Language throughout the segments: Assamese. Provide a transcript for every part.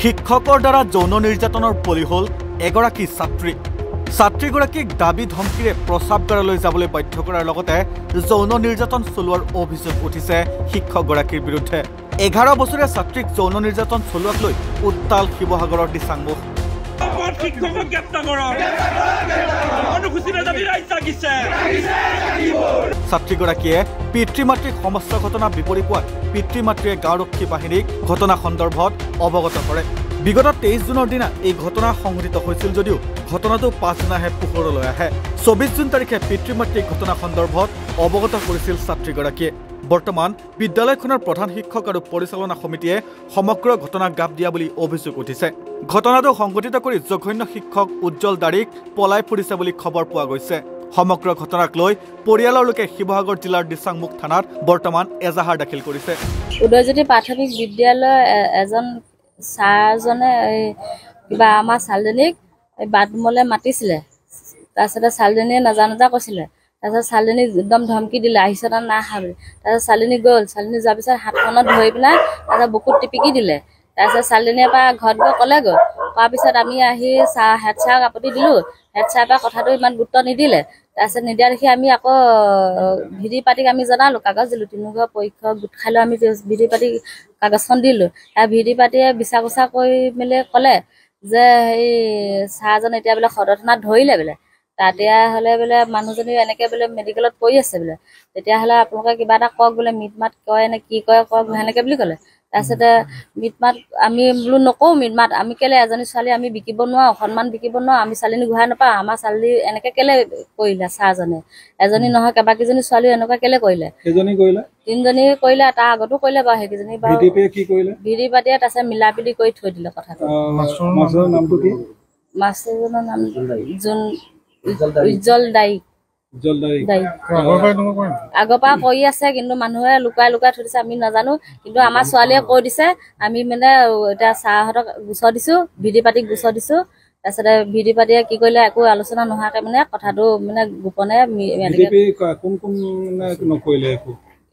শিক্ষকৰ দ্বাৰা যৌন নিৰ্যাতনৰ বলি হ'ল এগৰাকী ছাত্ৰী। ছাত্ৰীগৰাকীক দাবী ধমকিৰে প্ৰস্ৰাৱগাৰলৈ যাবলৈ বাধ্য কৰাৰ লগতে যৌন নিৰ্যাতন চলোৱাৰ অভিযোগ উঠিছে শিক্ষকগৰাকীৰ বিৰুদ্ধে। 11 বছৰীয়া ছাত্ৰীক যৌন নিৰ্যাতন চলোৱাক লৈ উত্তাল শিৱসাগৰৰ দিচাংমুখ। ছাত্ৰীগৰাকীয়ে পিতৃ মাতৃক সমস্ত ঘটনা বিপৰী পোৱাত পিতৃ মাতৃয়ে গাঁওৰক্ষী বাহিনীক ঘটনা সন্দৰ্ভত অৱগত কৰে। বিগত 23 জুনৰ দিনা এই ঘটনা সংঘটিত হৈছিল যদিও ঘটনাটো পাছদিনাহে পোহৰলৈ আহে। 24 জুন তাৰিখে পিতৃ মাতৃক ঘটনা সন্দৰ্ভত অৱগত কৰিছিল ছাত্ৰীগৰাকীয়ে। বৰ্তমান বিদ্যালয়খনৰ প্ৰধান শিক্ষক আৰু পৰিচালনা সমিতিয়ে সমগ্ৰ ঘটনাক গাপ দিয়া বুলি অভিযোগ উঠিছে। ঘটনাটো সংঘটিত কৰি জঘন্য শিক্ষক উজ্জ্বল দাৰিক পলাই ফুৰিছে বুলি খবৰ পোৱা গৈছে। সমগ্ৰ ঘটনাক লৈ পৰিয়ালৰ লোকে শিৱসাগৰ জিলাৰ দিচাংমুখ থানাত বৰ্তমান এজাহাৰ দাখিল কৰিছে। উদয়জ্যোতি প্ৰাথমিক বিদ্যালয় এজন ছাৰজনে কিবা আমাৰ ছোৱালীজনীক বাথৰুমলৈ মাতিছিলে। তাৰপিছতে ছোৱালীজনীয়ে নাজানোজা কৈছিলে। তাৰপিছত ছোৱালীজনীক একদম ধমকি দিলে, আহিছে না নাহা বুলি। তাৰপিছত ছোৱালীজনী গ'ল। ছোৱালীজনী যোৱাৰ পিছত হাতখনত ধৰি পেলাই তাৰপিছত বুকুত টিপিকি দিলে। তাৰপিছত ছোৱালীজনীয়ে পৰা ঘৰত গৈ ক'লেগৈ। কোৱাৰ পিছত আমি আহি হেড ছাৰক আপত্তি দিলোঁ। হেড ছাৰে পৰা কথাটো ইমান গুৰুত্ব নিদিলে। তাৰপিছত নিদিয়া দেখি আমি আকৌ ভিডি পাতিক আমি জনালোঁ, কাগজ দিলোঁ। তিনিঘৰ পৰীক্ষক গোট খাই লৈ আমি ভিডি পাতি কাগজখন দিলোঁ। ভিডি পাতিয়ে বিচাৰ কোচা কৰি মেলি ক'লে যে সেই ছাৰজন এতিয়া বোলে সদৰ থানাত ধৰিলে বোলে। তেতিয়াহ'লে বোলে মানুহজনী এনেকৈ বোলে মেডিকেলত পৰি আছে বোলে। তেতিয়াহ'লে আপোনালোকে কিবা এটা কওক বোলে, মিট মাত কয় নে কি কয় কওক সেনেকৈ বুলি ক'লে। তাৰপিছতে মিট মাত আমি বোলো নকওঁ মিট মাত, আমি কেলৈ এজনী ছোৱালী আমি বিকিব নোৱাৰোঁ, সন্মান বিকিব নোৱাৰোঁ, আমি ছোৱালীজনী ঘূৰাই নাপাওঁ। আমাৰ ছোৱালী এনেকৈ কেলৈ কৰিলে ছাৰজনে? এজনী নহয় কেইবাকেইজনী ছোৱালী এনেকুৱা কেলৈ কৰিলে? তিনিজনী কৰিলে, তাৰ আগতো কৰিলে বাৰু। সেইকেইজনী বাৰু ভিডি পাতিয়ে তাৰপিছত মিলাপ্ৰীতি কৰি থৈ দিলে কথাটো। মাষ্টৰজনৰ নাম উজ্জ্বল দাৰিক। আগৰ পৰা কৰি আছে, কিন্তু মানুহে লুকাই লুকাই থৈ দিছে, আমি নাজানো। কিন্তু আমাৰ ছোৱালীয়ে কৈ দিছে, আমি মানে এতিয়া ছাৰহঁতক গোচৰ দিছোঁ, ভিডি পাতিক গোচৰ দিছোঁ। তাৰপিছতে ভিডি পাতিয়ে কি কৰিলে, একো আলোচনা নোহোৱাকৈ মানে কথাটো মানে গোপনে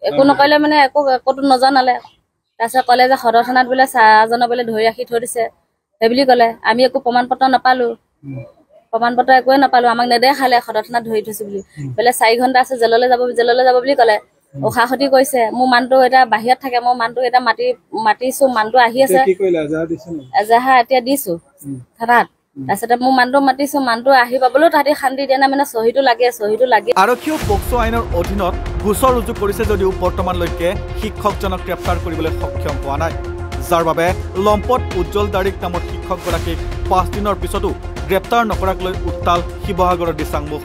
একো নকৰিলে মানে একোতো নজনালে। তাৰপিছত ক'লে যে সদৰ থানাত বোলে ছাৰজনক বোলে ধৰি ৰাখি থৈ দিছে সেইবুলি ক'লে। আমি একো প্ৰমাণ পত্ৰ নাপালোঁ, প্ৰমাণ পত্ৰ একোৱে নাপালোঁ। আমাক নেদেখালে সদৰ থানাত ধৰি থৈছোঁ বুলি। বোলে 4 ঘণ্টা আছে, জেললৈ যাব বুলি ক'লে। উশাহতি কৰিছে। মোৰ মানুহটো এতিয়া বাহিৰত থাকে, মই মানুহটোক এতিয়া মাতিছোঁ, মানুহটো আহি আছে। এজাহাৰ এতিয়া দিছোঁ থানাত। তাৰপিছতে মোৰ মানুহটো মাতিছোঁ, মানুহটো আহি পাবলৈও তাহাঁতি শান্তি দিয়া নাই, মানে চহীটো লাগে। আৰক্ষীয়েও পক্সো আইনৰ অধীনত গোচৰ ৰুজু কৰিছে যদিও বৰ্তমানলৈকে শিক্ষকজনক গ্ৰেপ্তাৰ কৰিবলৈ সক্ষম হোৱা নাই, যাৰ বাবে লম্পট উজ্জ্বল দাৰিক নামৰ শিক্ষকগৰাকীক 5 দিনৰ পিছতো গ্ৰেপ্তাৰ নকৰাক লৈ উত্তাল শিৱসাগৰৰ দিচাংমুখ।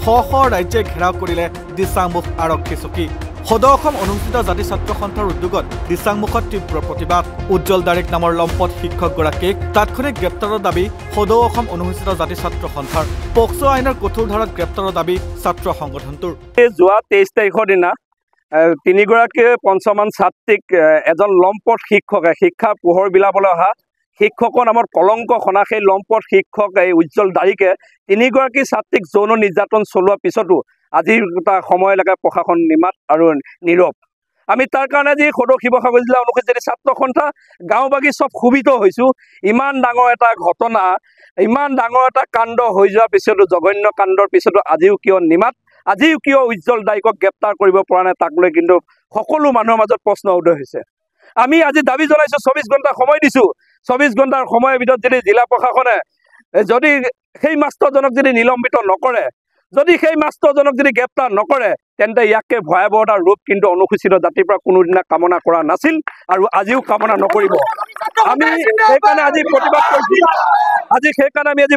শ ৰাজ্যে ঘেৰাও কৰিলে দিচাংমুখ আৰক্ষী চকী। সদৌ অসম অনুসূচিত জাতি ছাত্ৰ সন্থাৰ উদ্যোগত দিচাংমুখত তীব্ৰ প্ৰতিবাদ। উজ্জ্বল দাৰিক নামৰ লম্পট শিক্ষকগৰাকীক তাৎক্ষণিক গ্ৰেপ্তাৰৰ দাবী সদৌ অসম অনুসূচিত জাতি ছাত্ৰ সন্থাৰ। পক্সো আইনৰ কঠোৰ ধাৰাত গ্ৰেপ্তাৰৰ দাবী ছাত্ৰ সংগঠনটোৰ। যোৱা 23 তাৰিখৰ দিনা 3গৰাকী পঞ্চমান ছাত্ৰীক এজন লম্পট শিক্ষকে শিক্ষাৰ পোহৰ বিলাবলৈ অহা শিক্ষকৰ নামত কলংক সনা সেই লম্পট শিক্ষক এই উজ্জ্বল দাৰিকে 3গৰাকী ছাত্ৰীক যৌন নিৰ্যাতন চলোৱাৰ পিছতো আজি তাৰ সময়লৈকে প্ৰশাসন নিমাত আৰু নীৰৱ। আমি তাৰ কাৰণে আজি সদৌ শিৱসাগৰ জিলা অনুসূচিত জাতি ছাত্ৰ সন্থা গাঁওবাসী চব ক্ষোভিত হৈছোঁ। ইমান ডাঙৰ এটা ঘটনা, ইমান ডাঙৰ এটা কাণ্ড হৈ যোৱাৰ পিছতো, জঘন্য কাণ্ডৰ পিছতো আজিও কিয় নিমাত, আজিও কিয় উজ্জ্বল দাৰিকক গ্ৰেপ্তাৰ কৰিব পৰা নাই, তাক লৈ কিন্তু সকলো মানুহৰ মাজত প্ৰশ্ন উদয় হৈছে। আমি আজি দাবী জনাইছোঁ, 24 ঘণ্টা সময় দিছোঁ। 24 ঘণ্টাৰ সময়ৰ ভিতৰত যদি জিলা প্ৰশাসনে যদি সেই মাষ্টৰজনক যদি নিলম্বিত নকৰে, যদি সেই মাষ্টৰজনক যদি গ্ৰেপ্তাৰ নকৰে, তেন্তে ইয়াকে ভয়াৱহতাৰ ৰূপ কিন্তু অনুসূচিত জাতিৰ পৰা কোনোদিনা কামনা কৰা নাছিল আৰু আজিও কামনা নকৰিব। আমি সেইকাৰণে আজি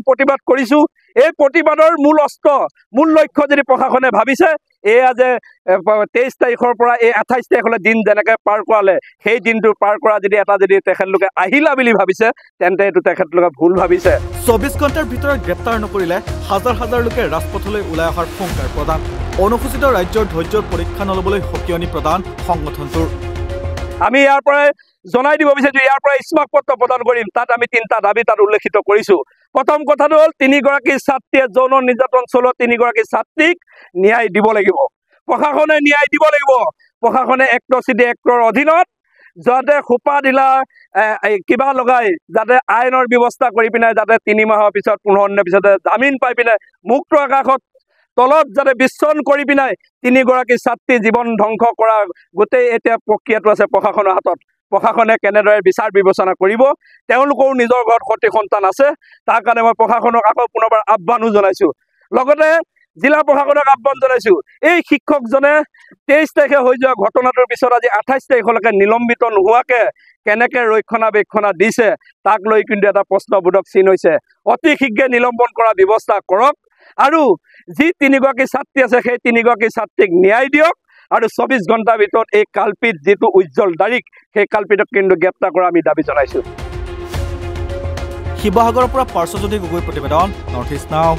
প্ৰতিবাদ কৰিছোঁ। এই প্ৰতিবাদৰ মূল অস্ত্ৰ, মূল লক্ষ্য যদি প্ৰশাসনে ভাবিছে, এয়া যে 23 তাৰিখৰ পৰা এই 28 তাৰিখলৈ দিন যেনেকৈ পাৰ কৰালে, সেই দিনটো পাৰ কৰা যদি তেখেতলোকে আহিলা বুলি ভাবিছে, তেন্তে এইটো তেখেতলোকে ভুল ভাবিছে। 24 ঘণ্টাৰ ভিতৰত গ্ৰেপ্তাৰ নকৰিলে হাজাৰ হাজাৰ লোকে ৰাজপথলৈ ওলাই অহাৰ সংকাৰ প্ৰদান। অনুসূচিত ৰাজ্যৰ ধৈৰ্যৰ পৰীক্ষা নল'বলৈ সকিয়নি প্ৰদান সংগঠনটোৰ। আমি ইয়াৰ পৰাই জনাই দিব বিচাৰিছোঁ, ইয়াৰ পৰাই স্মাৰক পত্ৰ প্ৰদান কৰিম। তাত আমি 3টা দাবী তাত উল্লেখিত কৰিছোঁ। প্ৰথম কথাটো হ'ল 3গৰাকী ছাত্ৰীয়ে যৌন নিৰ্যাতন চলোৱা 3গৰাকী ছাত্ৰীক ন্যায় দিব লাগিব, প্ৰশাসনে ন্যায় দিব লাগিব। প্ৰশাসনে এক্ট চিডি এক্টৰ অধীনত যাতে সোপা দিলা কিবা লগাই যাতে আইনৰ ব্যৱস্থা কৰি পিনে যাতে 3 মাহৰ পিছত 15 দিনৰ পিছতে জামিন পাই পিনে মুক্ত আকাশত তলত যাতে বিচৰণ কৰি পিনে 3 গৰাকী ছাত্ৰী জীৱন ধ্বংস কৰা গোটেই এতিয়া প্ৰক্ৰিয়াটো আছে প্ৰশাসনৰ হাতত। প্ৰশাসনে কেনেদৰে বিচাৰ বিবেচনা কৰিব, তেওঁলোকৰো নিজৰ ঘৰত সতি সন্তান আছে। তাৰ কাৰণে মই প্ৰশাসনক আকৌ পুনৰবাৰ আহ্বানো জনাইছোঁ। লগতে জিলা প্ৰশাসনক আহ্বান জনাইছোঁ, এই শিক্ষকজনে 23 তাৰিখে হৈ যোৱা ঘটনাটোৰ পিছত আজি 28 তাৰিখলৈকে নিলম্বিত নোহোৱাকৈ কেনেকৈ ৰক্ষণাবেক্ষণা দিছে তাক লৈ কিন্তু এটা প্ৰশ্নবোধক চিন হৈছে। অতি শীঘ্ৰে নিলম্বন কৰাৰ ব্যৱস্থা কৰক আৰু যি 3 গৰাকী ছাত্ৰী আছে সেই 3 গৰাকী ছাত্ৰীক ন্যায় দিয়ক আৰু 24 ঘণ্টাৰ ভিতৰত এই কালপিত যিটো উজ্জ্বল তাৰিখ সেই কালপিতক কিন্তু গ্ৰেপ্তাৰ কৰা আমি দাবী জনাইছোঁ। শিৱসাগৰৰ পৰা পাৰ্শ্বজ্যোতি গগৈ প্ৰতিবেদন, নৰ্থ ইষ্ট নাও।